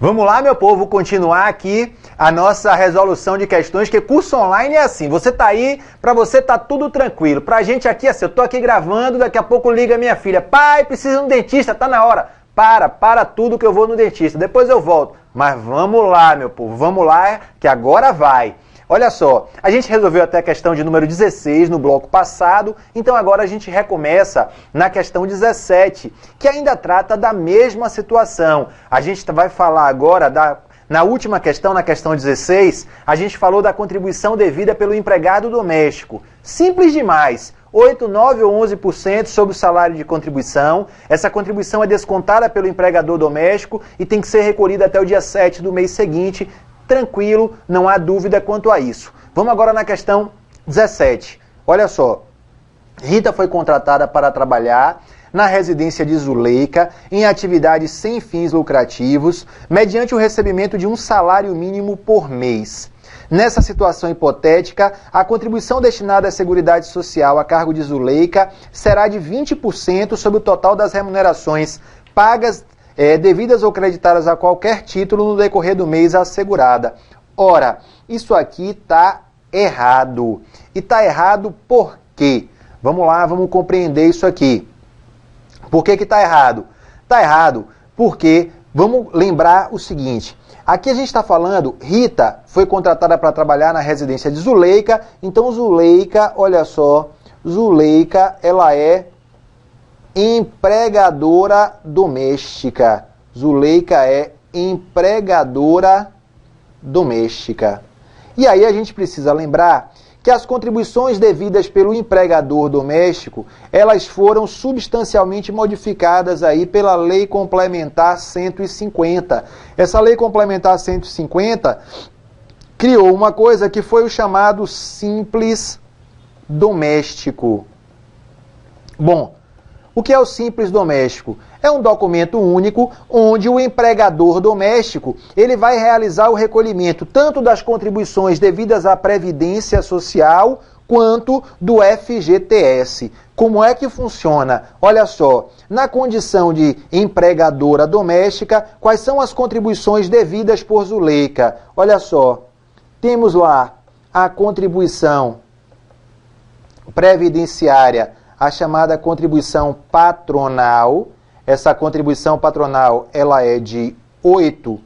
Vamos lá, meu povo, continuar aqui a nossa resolução de questões, que curso online é assim, você tá aí, pra você tá tudo tranquilo. Pra gente aqui, assim, eu tô aqui gravando, daqui a pouco liga minha filha, pai, preciso de um dentista, tá na hora. Para tudo que eu vou no dentista, depois eu volto. Mas vamos lá, meu povo, vamos lá, que agora vai. Olha só, a gente resolveu até a questão de número 16 no bloco passado, então agora a gente recomeça na questão 17, que ainda trata da mesma situação. A gente vai falar agora na última questão, na questão 16, a gente falou da contribuição devida pelo empregado doméstico. Simples demais. 8, 9 ou 11% sobre o salário de contribuição. Essa contribuição é descontada pelo empregador doméstico e tem que ser recolhida até o dia 7 do mês seguinte. Tranquilo, não há dúvida quanto a isso. Vamos agora na questão 17. Olha só, Rita foi contratada para trabalhar na residência de Zuleika em atividades sem fins lucrativos, mediante o recebimento de um salário mínimo por mês. Nessa situação hipotética, a contribuição destinada à Seguridade Social a cargo de Zuleika será de 20% sobre o total das remunerações pagas devidas ou creditadas a qualquer título no decorrer do mês assegurada. Ora, isso aqui está errado. E está errado por quê? Vamos lá, vamos compreender isso aqui. Por que está errado? Está errado porque, vamos lembrar o seguinte, aqui a gente está falando, Rita foi contratada para trabalhar na residência de Zuleika, então Zuleika, olha só, Zuleika, ela é empregadora doméstica. Zuleika é empregadora doméstica. E aí a gente precisa lembrar que as contribuições devidas pelo empregador doméstico, elas foram substancialmente modificadas aí pela Lei Complementar 150. Essa Lei Complementar 150 criou uma coisa que foi o chamado Simples Doméstico. Bom, o que é o Simples Doméstico? É um documento único onde o empregador doméstico ele vai realizar o recolhimento tanto das contribuições devidas à Previdência Social quanto do FGTS. Como é que funciona? Olha só, na condição de empregadora doméstica, quais são as contribuições devidas por Zuleika? Olha só, temos lá a contribuição previdenciária, a chamada contribuição patronal. Essa contribuição patronal ela é de 8%.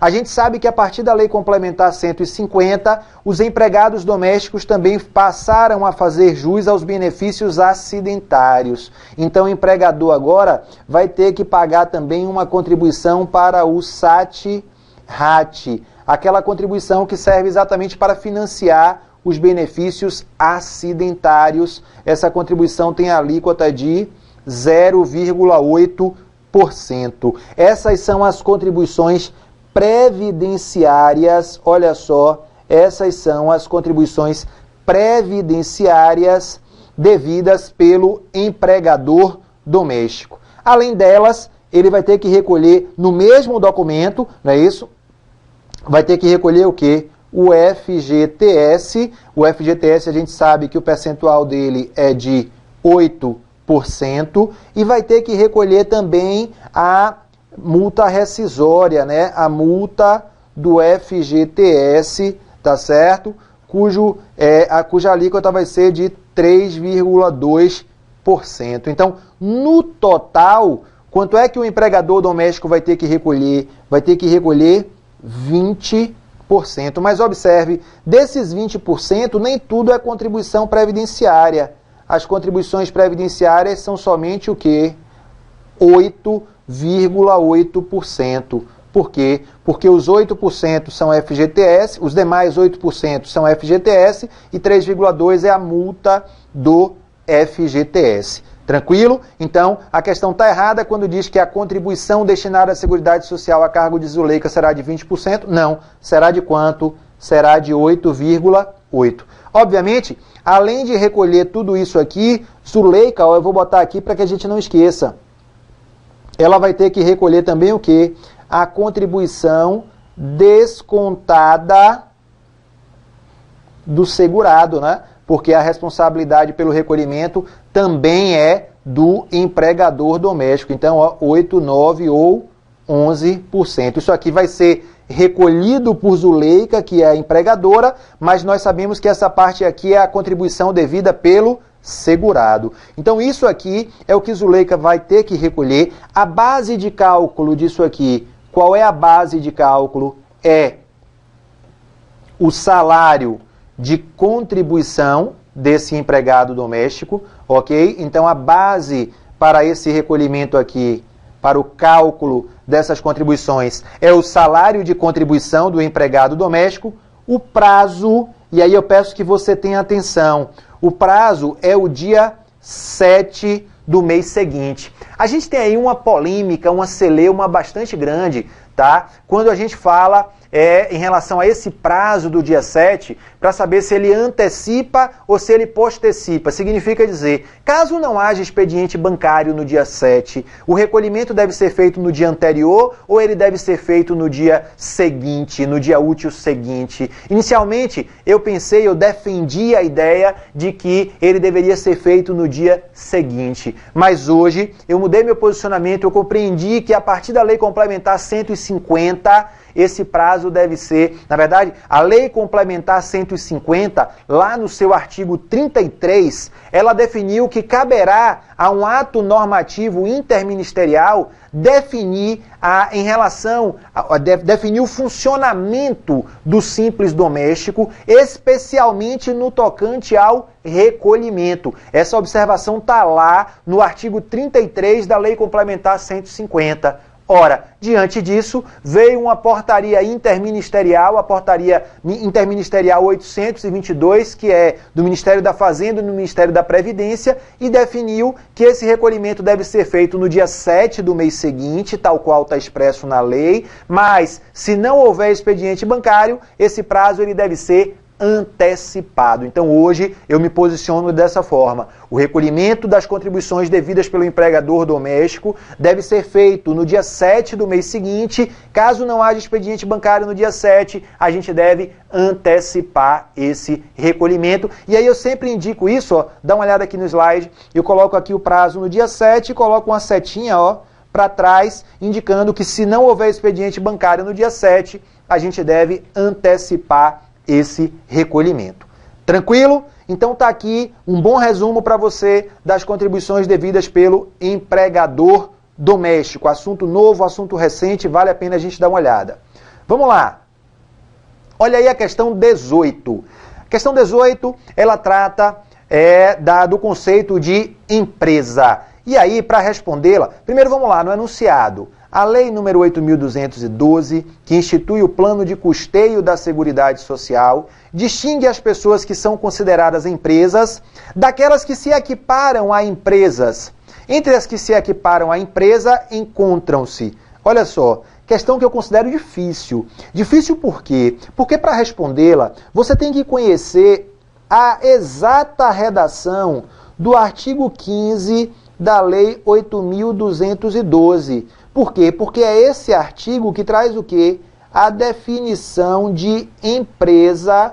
A gente sabe que a partir da Lei Complementar 150, os empregados domésticos também passaram a fazer jus aos benefícios acidentários. Então o empregador agora vai ter que pagar também uma contribuição para o SAT-RAT, aquela contribuição que serve exatamente para financiar os benefícios acidentários. Essa contribuição tem a alíquota de 0,8%. Essas são as contribuições previdenciárias, olha só, essas são as contribuições previdenciárias devidas pelo empregador doméstico. Além delas, ele vai ter que recolher no mesmo documento, não é isso? Vai ter que recolher o quê? O FGTS. O FGTS a gente sabe que o percentual dele é de 8%, e vai ter que recolher também a multa rescisória, né? A multa do FGTS, tá certo? Cuja alíquota vai ser de 3,2%. Então, no total, quanto é que o empregador doméstico vai ter que recolher? Vai ter que recolher 20%. Mas observe, desses 20%, nem tudo é contribuição previdenciária. As contribuições previdenciárias são somente o quê? 8,8%. Por quê? Porque os 8% são FGTS, os demais 8% são FGTS e 3,2% é a multa do FGTS. Tranquilo? Então, a questão está errada quando diz que a contribuição destinada à Seguridade Social a cargo de Zuleika será de 20%. Não. Será de quanto? Será de 8,8%. Obviamente, além de recolher tudo isso aqui, Zuleika, eu vou botar aqui para que a gente não esqueça, ela vai ter que recolher também o quê? A contribuição descontada do segurado, né? Porque a responsabilidade pelo recolhimento também é do empregador doméstico. Então, ó, 8, 9 ou 11%. Isso aqui vai ser recolhido por Zuleika, que é a empregadora, mas nós sabemos que essa parte aqui é a contribuição devida pelo segurado. Então isso aqui é o que Zuleika vai ter que recolher. A base de cálculo disso aqui, qual é a base de cálculo? É o salário de contribuição desse empregado doméstico, ok? Então a base para esse recolhimento aqui, para o cálculo dessas contribuições, é o salário de contribuição do empregado doméstico. O prazo, e aí eu peço que você tenha atenção, o prazo é o dia 7 do mês seguinte. A gente tem aí uma polêmica, uma celeuma bastante grande, tá? Quando a gente fala em relação a esse prazo do dia 7, para saber se ele antecipa ou se ele postecipa. Significa dizer, caso não haja expediente bancário no dia 7, o recolhimento deve ser feito no dia anterior ou ele deve ser feito no dia seguinte, no dia útil seguinte. Inicialmente, eu defendi a ideia de que ele deveria ser feito no dia seguinte. Mas hoje, eu mudei meu posicionamento, eu compreendi que a partir da Lei Complementar 150, esse prazo deve ser, na verdade, a Lei Complementar 150, lá no seu artigo 33, ela definiu que caberá a um ato normativo interministerial definir definir o funcionamento do simples doméstico, especialmente no tocante ao recolhimento. Essa observação está lá no artigo 33 da Lei Complementar 150. Ora, diante disso, veio uma portaria interministerial, a portaria interministerial 822, que é do Ministério da Fazenda e do Ministério da Previdência, e definiu que esse recolhimento deve ser feito no dia 7 do mês seguinte, tal qual está expresso na lei, mas se não houver expediente bancário, esse prazo ele deve ser antecipado. Então hoje eu me posiciono dessa forma. O recolhimento das contribuições devidas pelo empregador doméstico deve ser feito no dia 7 do mês seguinte. Caso não haja expediente bancário no dia 7, a gente deve antecipar esse recolhimento. E aí eu sempre indico isso, ó, dá uma olhada aqui no slide, eu coloco aqui o prazo no dia 7 e coloco uma setinha, ó, para trás, indicando que se não houver expediente bancário no dia 7, a gente deve antecipar esse recolhimento. Tranquilo? Então tá aqui um bom resumo para você das contribuições devidas pelo empregador doméstico. Assunto novo, assunto recente, vale a pena a gente dar uma olhada. Vamos lá. Olha aí a questão 18. A questão 18, ela trata do conceito de empresa. E aí, para respondê-la, primeiro vamos lá, no enunciado. A Lei número 8.212, que institui o plano de custeio da Seguridade Social, distingue as pessoas que são consideradas empresas daquelas que se equiparam a empresas. Entre as que se equiparam à empresa encontram-se, olha só, questão que eu considero difícil. Difícil por quê? Porque para respondê-la, você tem que conhecer a exata redação do artigo 15 da Lei 8.212. Por quê? Porque é esse artigo que traz o quê? A definição de empresa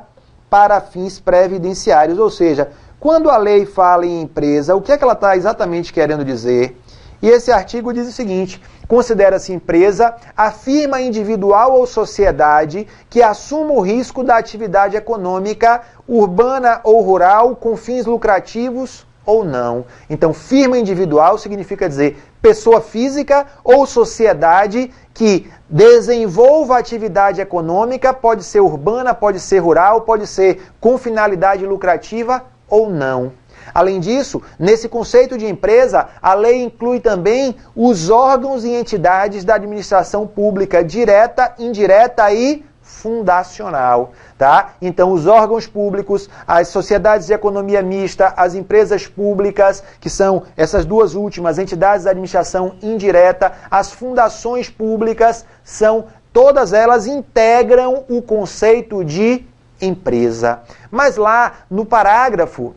para fins previdenciários. Ou seja, quando a lei fala em empresa, o que é que ela está exatamente querendo dizer? E esse artigo diz o seguinte: considera-se empresa a firma individual ou sociedade que assuma o risco da atividade econômica, urbana ou rural, com fins lucrativos ou não. Então, firma individual significa dizer pessoa física ou sociedade que desenvolva atividade econômica, pode ser urbana, pode ser rural, pode ser com finalidade lucrativa ou não. Além disso, nesse conceito de empresa, a lei inclui também os órgãos e entidades da administração pública direta, indireta e fundacional, tá? Então, os órgãos públicos, as sociedades de economia mista, as empresas públicas, que são essas duas últimas, entidades da administração indireta, as fundações públicas, todas elas integram o conceito de empresa. Mas lá, no parágrafo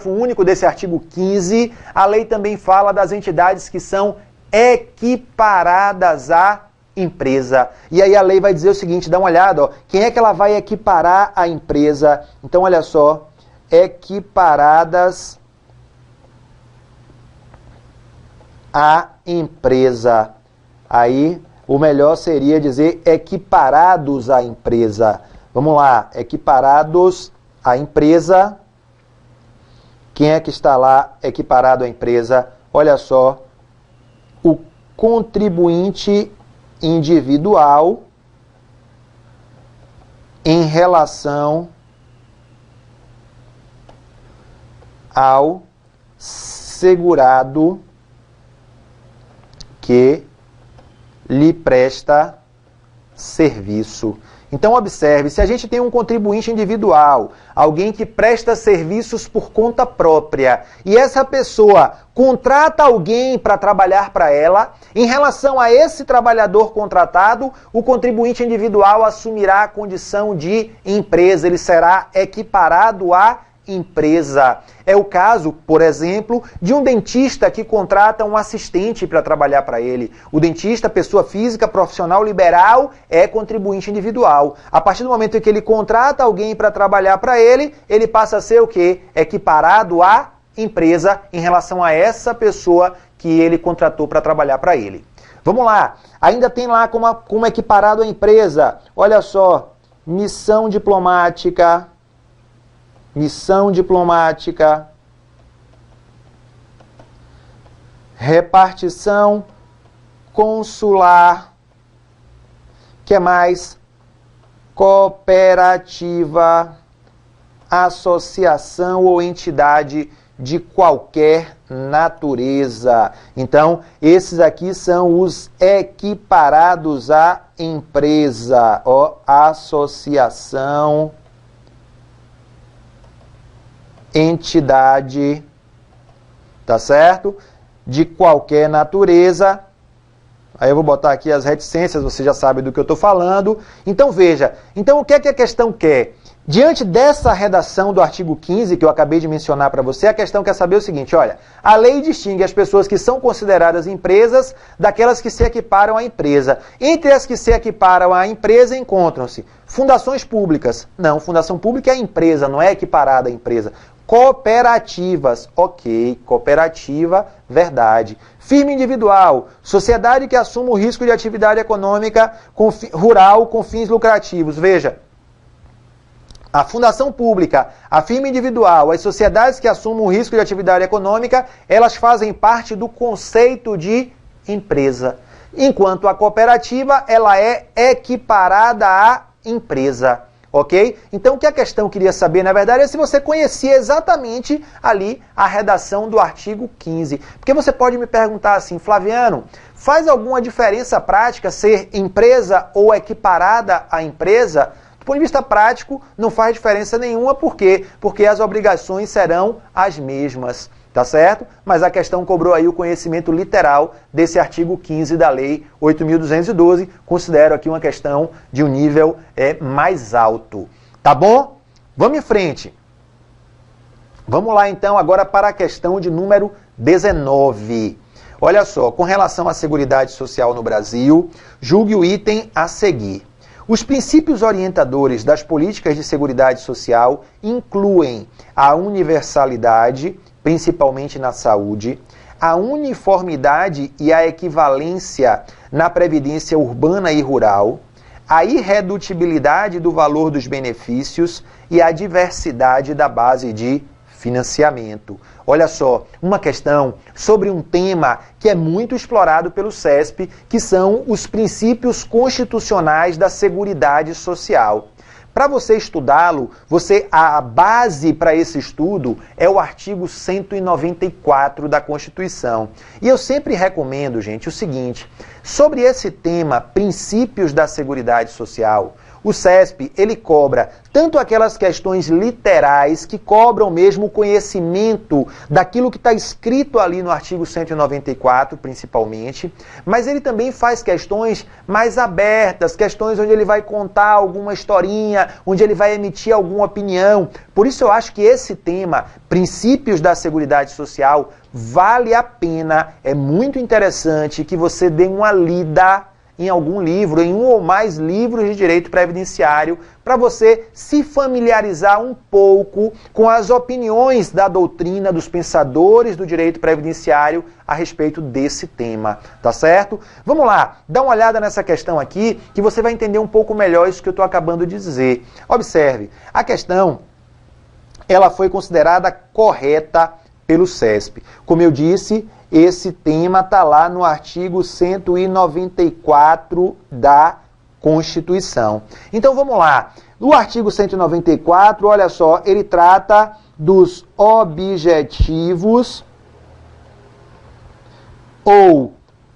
único desse artigo 15, a lei também fala das entidades que são equiparadas à empresa. E aí a lei vai dizer o seguinte, dá uma olhada, ó, quem é que ela vai equiparar à empresa? Então, olha só, equiparadas à empresa. Aí o melhor seria dizer equiparados à empresa. Vamos lá, equiparados à empresa. Quem é que está lá equiparado à empresa? Olha só, o contribuinte individual em relação ao segurado que lhe presta serviço. Então, observe, se a gente tem um contribuinte individual, alguém que presta serviços por conta própria, e essa pessoa contrata alguém para trabalhar para ela, em relação a esse trabalhador contratado, o contribuinte individual assumirá a condição de empresa, ele será equiparado à empresa. É o caso, por exemplo, de um dentista que contrata um assistente para trabalhar para ele. O dentista, pessoa física, profissional liberal, é contribuinte individual. A partir do momento em que ele contrata alguém para trabalhar para ele, ele passa a ser o quê? Equiparado à empresa em relação a essa pessoa que ele contratou para trabalhar para ele. Vamos lá. Ainda tem lá como equiparado à empresa. Olha só. Missão diplomática, repartição consular, que mais? Cooperativa, associação ou entidade de qualquer natureza. Então, esses aqui são os equiparados à empresa. Ó, associação, entidade, tá certo? De qualquer natureza. Aí eu vou botar aqui as reticências, você já sabe do que eu estou falando. Então veja, então o que é que a questão quer? Diante dessa redação do artigo 15 que eu acabei de mencionar para você, a questão quer saber o seguinte, olha, a lei distingue as pessoas que são consideradas empresas daquelas que se equiparam à empresa. Entre as que se equiparam à empresa encontram-se fundações públicas. Não, fundação pública é empresa, não é equiparada à empresa. Cooperativas, ok, cooperativa, verdade. Firma individual, sociedade que assuma o risco de atividade econômica rural com fins lucrativos. Veja, a fundação pública, a firma individual, as sociedades que assumem o risco de atividade econômica, elas fazem parte do conceito de empresa. Enquanto a cooperativa, ela é equiparada à empresa. Ok? Então, o que a questão queria saber, na verdade, é se você conhecia exatamente ali a redação do artigo 15. Porque você pode me perguntar assim, Flaviano, faz alguma diferença prática ser empresa ou equiparada à empresa? Do ponto de vista prático, não faz diferença nenhuma. Por quê? Porque as obrigações serão as mesmas. Tá certo? Mas a questão cobrou aí o conhecimento literal desse artigo 15 da Lei 8.212. Considero aqui uma questão de um nível mais alto. Tá bom? Vamos em frente. Vamos lá então agora para a questão de número 19. Olha só, com relação à Seguridade Social no Brasil, julgue o item a seguir. Os princípios orientadores das políticas de seguridade social incluem a universalidade, principalmente na saúde, a uniformidade e a equivalência na previdência urbana e rural, a irredutibilidade do valor dos benefícios e a diversidade da base de financiamento. Olha só, uma questão sobre um tema que é muito explorado pelo CESP, que são os princípios constitucionais da Seguridade Social. Para você estudá-lo, a base para esse estudo é o artigo 194 da Constituição. E eu sempre recomendo, gente, o seguinte, sobre esse tema, princípios da Seguridade Social, o CESP, ele cobra tanto aquelas questões literais que cobram mesmo o conhecimento daquilo que está escrito ali no artigo 194, principalmente, mas ele também faz questões mais abertas, questões onde ele vai contar alguma historinha, onde ele vai emitir alguma opinião. Por isso eu acho que esse tema, princípios da Seguridade Social, vale a pena, é muito interessante que você dê uma lida em algum livro, em um ou mais livros de direito previdenciário, para você se familiarizar um pouco com as opiniões da doutrina dos pensadores do direito previdenciário a respeito desse tema, tá certo? Vamos lá, dá uma olhada nessa questão aqui, que você vai entender um pouco melhor isso que eu estou acabando de dizer. Observe, a questão, ela foi considerada correta pelo CESP. Como eu disse, esse tema está lá no artigo 194 da Constituição. Então vamos lá. No artigo 194, olha só, ele trata dos objetivos ou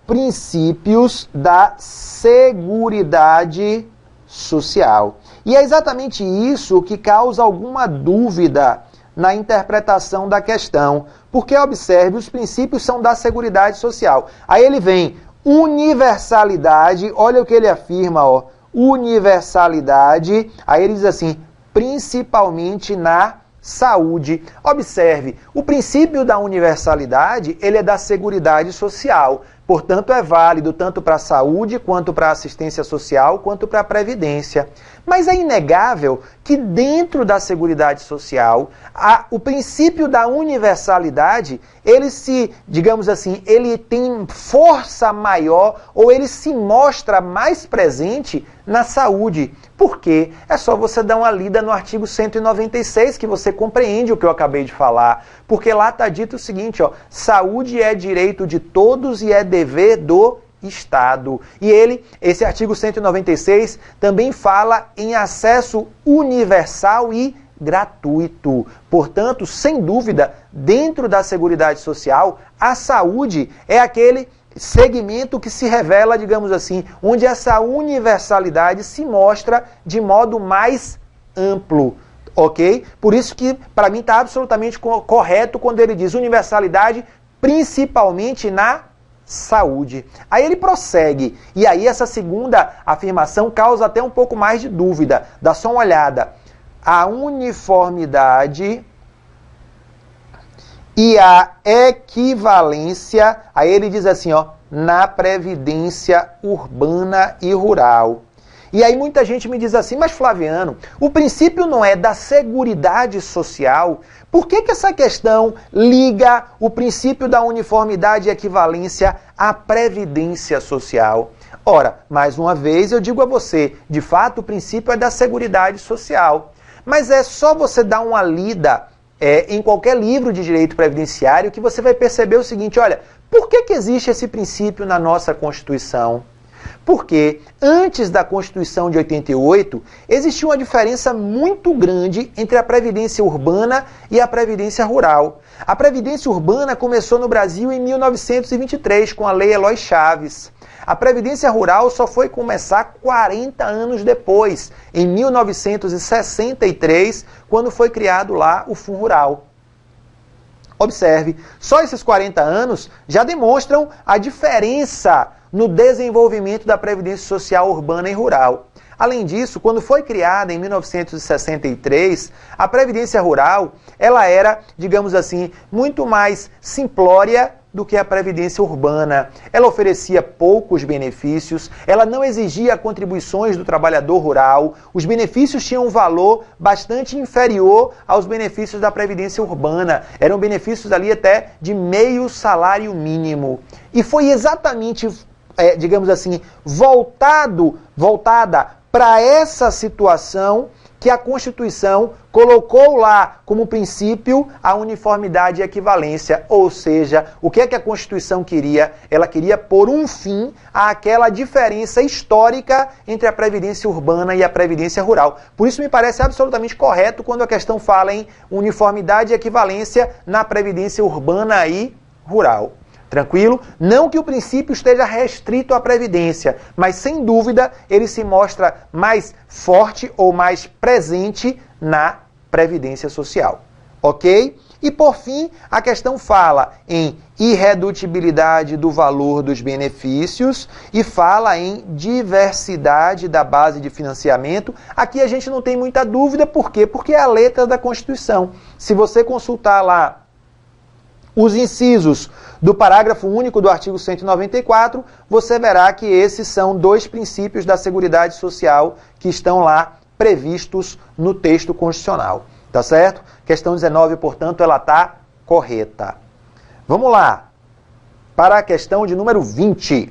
princípios da Seguridade Social. E é exatamente isso que causa alguma dúvida na interpretação da questão. Porque, observe, os princípios são da Seguridade Social. Aí ele vem, universalidade, olha o que ele afirma, ó, universalidade, aí ele diz assim, principalmente na saúde. Observe, o princípio da universalidade, ele é da Seguridade Social. Portanto, é válido tanto para a saúde, quanto para a assistência social, quanto para a previdência. Mas é inegável que dentro da Seguridade Social, o princípio da universalidade, ele se, digamos assim, ele tem força maior ou ele se mostra mais presente na saúde. Por quê? É só você dar uma lida no artigo 196 que você compreende o que eu acabei de falar. Porque lá está dito o seguinte, ó, saúde é direito de todos e é dever do Estado. E esse artigo 196 também fala em acesso universal e gratuito. Portanto, sem dúvida, dentro da Seguridade Social, a saúde é aquele segmento que se revela, digamos assim, onde essa universalidade se mostra de modo mais amplo. Ok? Por isso que, para mim, está absolutamente correto quando ele diz universalidade, principalmente na saúde. Aí ele prossegue, e aí essa segunda afirmação causa até um pouco mais de dúvida. Dá só uma olhada. A uniformidade e a equivalência, aí ele diz assim, ó, na previdência urbana e rural. E aí muita gente me diz assim, mas Flaviano, o princípio não é da Seguridade Social? Por que essa questão liga o princípio da uniformidade e equivalência à Previdência Social? Ora, mais uma vez eu digo a você, de fato o princípio é da Seguridade Social. Mas é só você dar uma lida em qualquer livro de direito previdenciário que você vai perceber o seguinte, olha, por que existe esse princípio na nossa Constituição? Porque antes da Constituição de 88, existia uma diferença muito grande entre a Previdência Urbana e a Previdência Rural. A Previdência Urbana começou no Brasil em 1923, com a Lei Eloy Chaves. A Previdência Rural só foi começar 40 anos depois, em 1963, quando foi criado lá o Fundo Rural. Observe, só esses 40 anos já demonstram a diferença no desenvolvimento da Previdência Social urbana e rural. Além disso, quando foi criada em 1963, a Previdência Rural, ela era, digamos assim, muito mais simplória do que a Previdência Urbana. Ela oferecia poucos benefícios, ela não exigia contribuições do trabalhador rural, os benefícios tinham um valor bastante inferior aos benefícios da Previdência Urbana. Eram benefícios ali até de meio salário mínimo. E foi exatamente, digamos assim, voltada para essa situação que a Constituição colocou lá como princípio a uniformidade e equivalência. Ou seja, o que é que a Constituição queria? Ela queria pôr um fim àquela diferença histórica entre a Previdência Urbana e a Previdência Rural. Por isso me parece absolutamente correto quando a questão fala em uniformidade e equivalência na Previdência Urbana e Rural. Tranquilo? Não que o princípio esteja restrito à Previdência, mas sem dúvida ele se mostra mais forte ou mais presente na Previdência Social. Ok? E por fim, a questão fala em irredutibilidade do valor dos benefícios e fala em diversidade da base de financiamento. Aqui a gente não tem muita dúvida, por quê? Porque é a letra da Constituição. Se você consultar lá os incisos do parágrafo único do artigo 194, você verá que esses são dois princípios da Seguridade Social que estão lá previstos no texto constitucional. Tá certo? Questão 19, portanto, ela está correta. Vamos lá para a questão de número 20.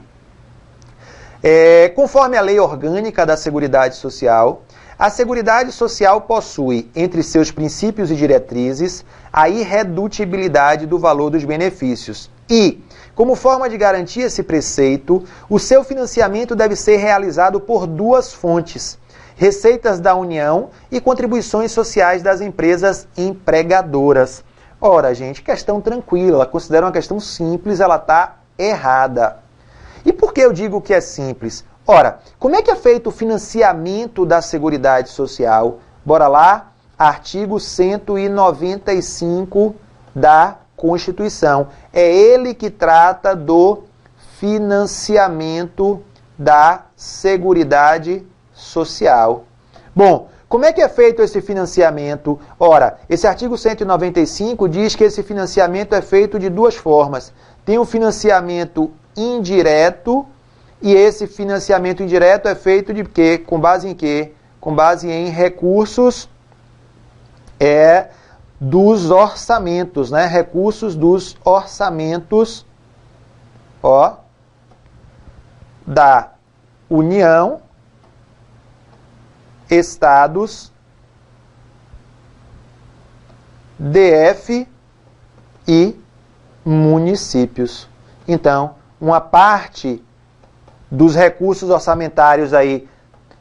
Conforme a Lei Orgânica da Seguridade Social, a Seguridade Social possui, entre seus princípios e diretrizes, a irredutibilidade do valor dos benefícios e, como forma de garantir esse preceito, o seu financiamento deve ser realizado por duas fontes: receitas da União e contribuições sociais das empresas empregadoras. Ora, gente, questão tranquila, ela considera uma questão simples, ela está errada. E por que eu digo que é simples? Ora, como é que é feito o financiamento da Seguridade Social? Bora lá, artigo 195 da Constituição. É ele que trata do financiamento da Seguridade Social. Bom, como é que é feito esse financiamento? Ora, esse artigo 195 diz que esse financiamento é feito de duas formas. Tem o financiamento indireto, e esse financiamento indireto é feito de quê? Com base em quê? Com base em recursos dos orçamentos, né? Recursos dos orçamentos da União, Estados, DF e municípios. Então, uma parte dos recursos orçamentários aí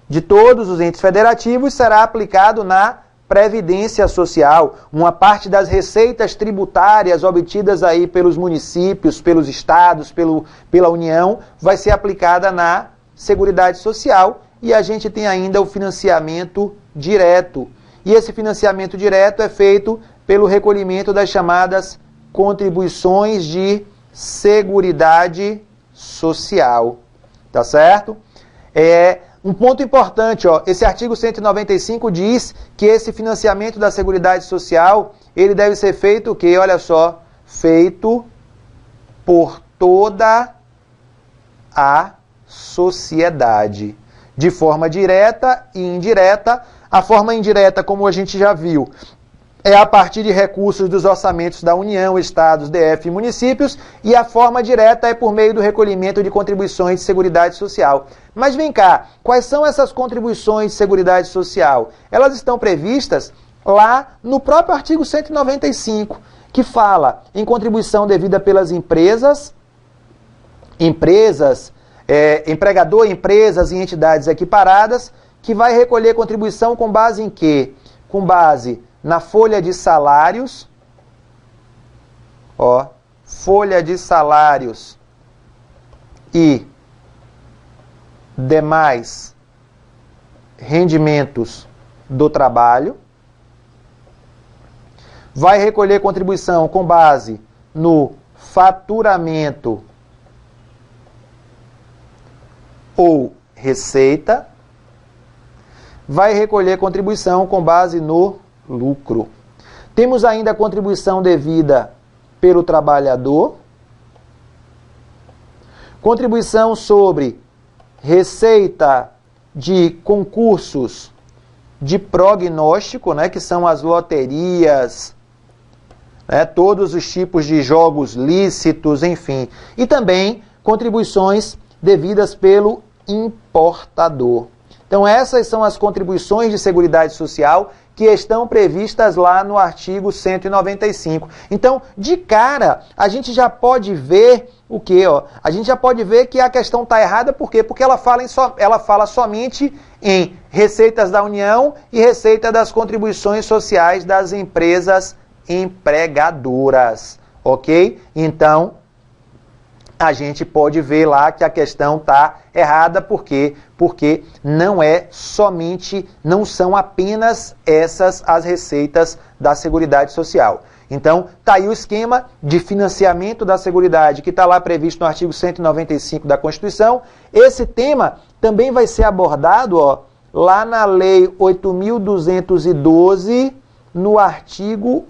de todos os entes federativos será aplicado na Previdência Social. Uma parte das receitas tributárias obtidas aí pelos municípios, pelos estados, pela União, vai ser aplicada na Seguridade Social. E a gente tem ainda o financiamento direto. E esse financiamento direto é feito pelo recolhimento das chamadas contribuições de Seguridade Social. Tá certo? Um ponto importante, esse artigo 195 diz que esse financiamento da Seguridade Social, ele deve ser feito o quê? Olha só, feito por toda a sociedade, de forma direta e indireta. A forma indireta, como a gente já viu, é a partir de recursos dos orçamentos da União, Estados, DF e municípios, e a forma direta é por meio do recolhimento de contribuições de Seguridade Social. Mas vem cá, quais são essas contribuições de Seguridade Social? Elas estão previstas lá no próprio artigo 195, que fala em contribuição devida pelas empresas, empregador, empresas e entidades equiparadas, que vai recolher contribuição com base em quê? Com base na folha de salários, folha de salários e demais rendimentos do trabalho. Vai recolher contribuição com base no faturamento ou receita. Vai recolher contribuição com base no lucro. Temos ainda a contribuição devida pelo trabalhador, contribuição sobre receita de concursos de prognóstico, né, que são as loterias, né, todos os tipos de jogos lícitos, enfim. E também contribuições devidas pelo importador. Então essas são as contribuições de Seguridade Social que estão previstas lá no artigo 195. Então, de cara, a gente já pode ver o quê? A gente já pode ver que a questão está errada, por quê? Porque ela fala somente em receitas da União e receita das contribuições sociais das empresas empregadoras, ok? Então, a gente pode ver lá que a questão está errada, por quê? Porque não são apenas essas as receitas da Seguridade Social. Então, está aí o esquema de financiamento da Seguridade, que está lá previsto no artigo 195 da Constituição. Esse tema também vai ser abordado lá na Lei 8.212, no artigo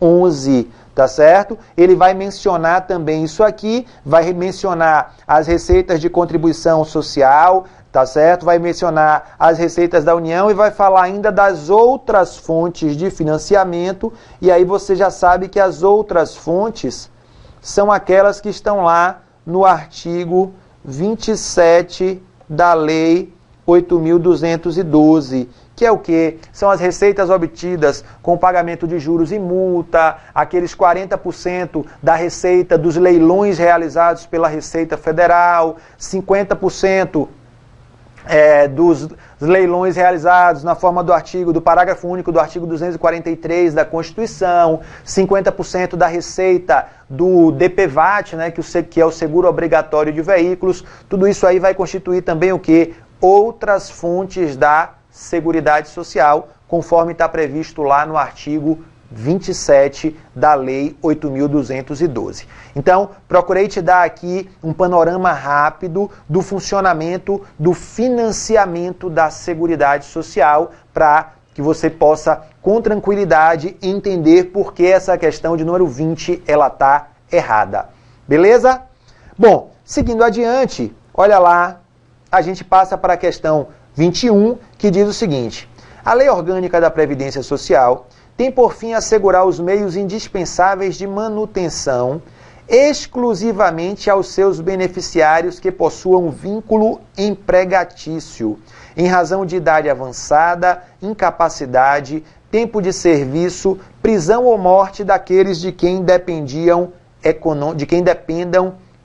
11. tá certo? Ele vai mencionar também isso aqui, vai mencionar as receitas de contribuição social, tá certo? Vai mencionar as receitas da União e vai falar ainda das outras fontes de financiamento, e aí você já sabe que as outras fontes são aquelas que estão lá no artigo 27 da Lei 8.212, que é o quê? São as receitas obtidas com pagamento de juros e multa, aqueles 40% da receita dos leilões realizados pela Receita Federal, 50% dos leilões realizados na forma do parágrafo único do artigo 243 da Constituição, 50% da receita do DPVAT, né, que é o seguro obrigatório de veículos. Tudo isso aí vai constituir também o quê? Outras fontes da Seguridade Social, conforme está previsto lá no artigo 27 da Lei 8.212. Então, procurei te dar aqui um panorama rápido do funcionamento do financiamento da Seguridade Social, para que você possa, com tranquilidade, entender por que essa questão de número 20 ela está errada. Beleza? Bom, seguindo adiante, olha lá, a gente passa para a questão 21, que diz o seguinte: a Lei Orgânica da Previdência Social tem por fim assegurar os meios indispensáveis de manutenção exclusivamente aos seus beneficiários que possuam vínculo empregatício, em razão de idade avançada, incapacidade, tempo de serviço, prisão ou morte daqueles de quem dependam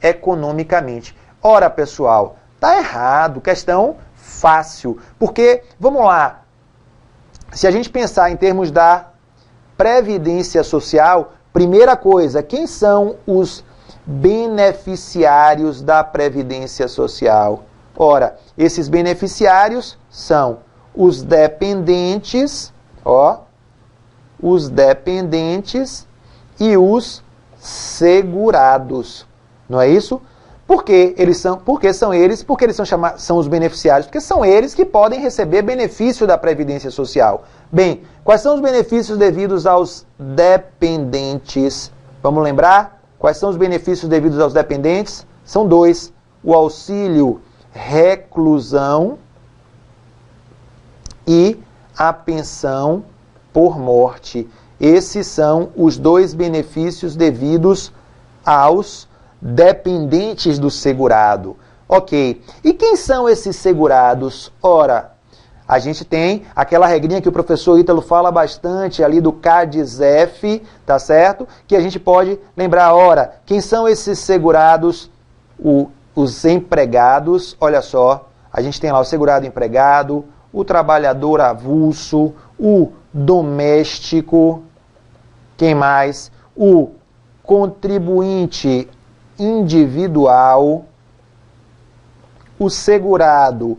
economicamente. Ora, pessoal, tá errado, questão fácil, porque, vamos lá, se a gente pensar em termos da Previdência Social, primeira coisa, quem são os beneficiários da Previdência Social? Ora, esses beneficiários são os dependentes, os dependentes e os segurados. Não é isso? Porque eles são são os beneficiários? Porque são eles que podem receber benefício da Previdência Social. Bem, quais são os benefícios devidos aos dependentes? Vamos lembrar? Quais são os benefícios devidos aos dependentes? São dois: o auxílio reclusão e a pensão por morte. Esses são os dois benefícios devidos aos dependentes do segurado. Ok. E quem são esses segurados? Ora, a gente tem aquela regrinha que o professor Ítalo fala bastante ali do CADES-F, tá certo? Que a gente pode lembrar, ora, quem são esses segurados? Os empregados, olha só, a gente tem lá o segurado empregado, o trabalhador avulso, o doméstico, quem mais? O contribuinte individual, o segurado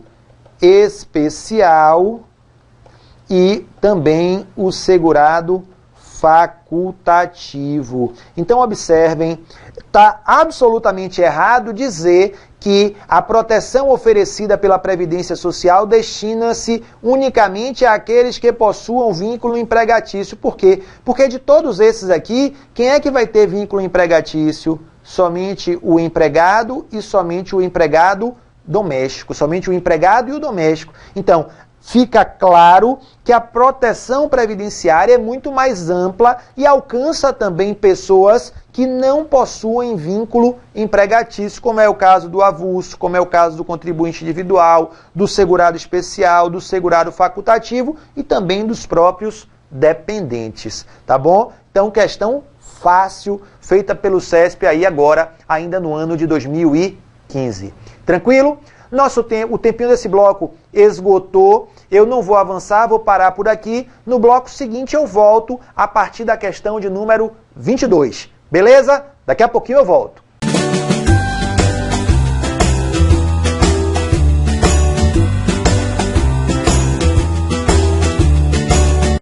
especial e também o segurado facultativo. Então, observem, está absolutamente errado dizer que a proteção oferecida pela Previdência Social destina-se unicamente àqueles que possuam vínculo empregatício. Por quê? Porque de todos esses aqui, quem é que vai ter vínculo empregatício? Somente o empregado e somente o empregado doméstico. Somente o empregado e o doméstico. Então, fica claro que a proteção previdenciária é muito mais ampla e alcança também pessoas que não possuem vínculo empregatício, como é o caso do avulso, como é o caso do contribuinte individual, do segurado especial, do segurado facultativo e também dos próprios dependentes, tá bom? Então, questão fácil, feita pelo CESP aí agora, ainda no ano de 2015. Tranquilo? O tempinho desse bloco esgotou, eu não vou avançar, vou parar por aqui. No bloco seguinte eu volto a partir da questão de número 22. Beleza? Daqui a pouquinho eu volto.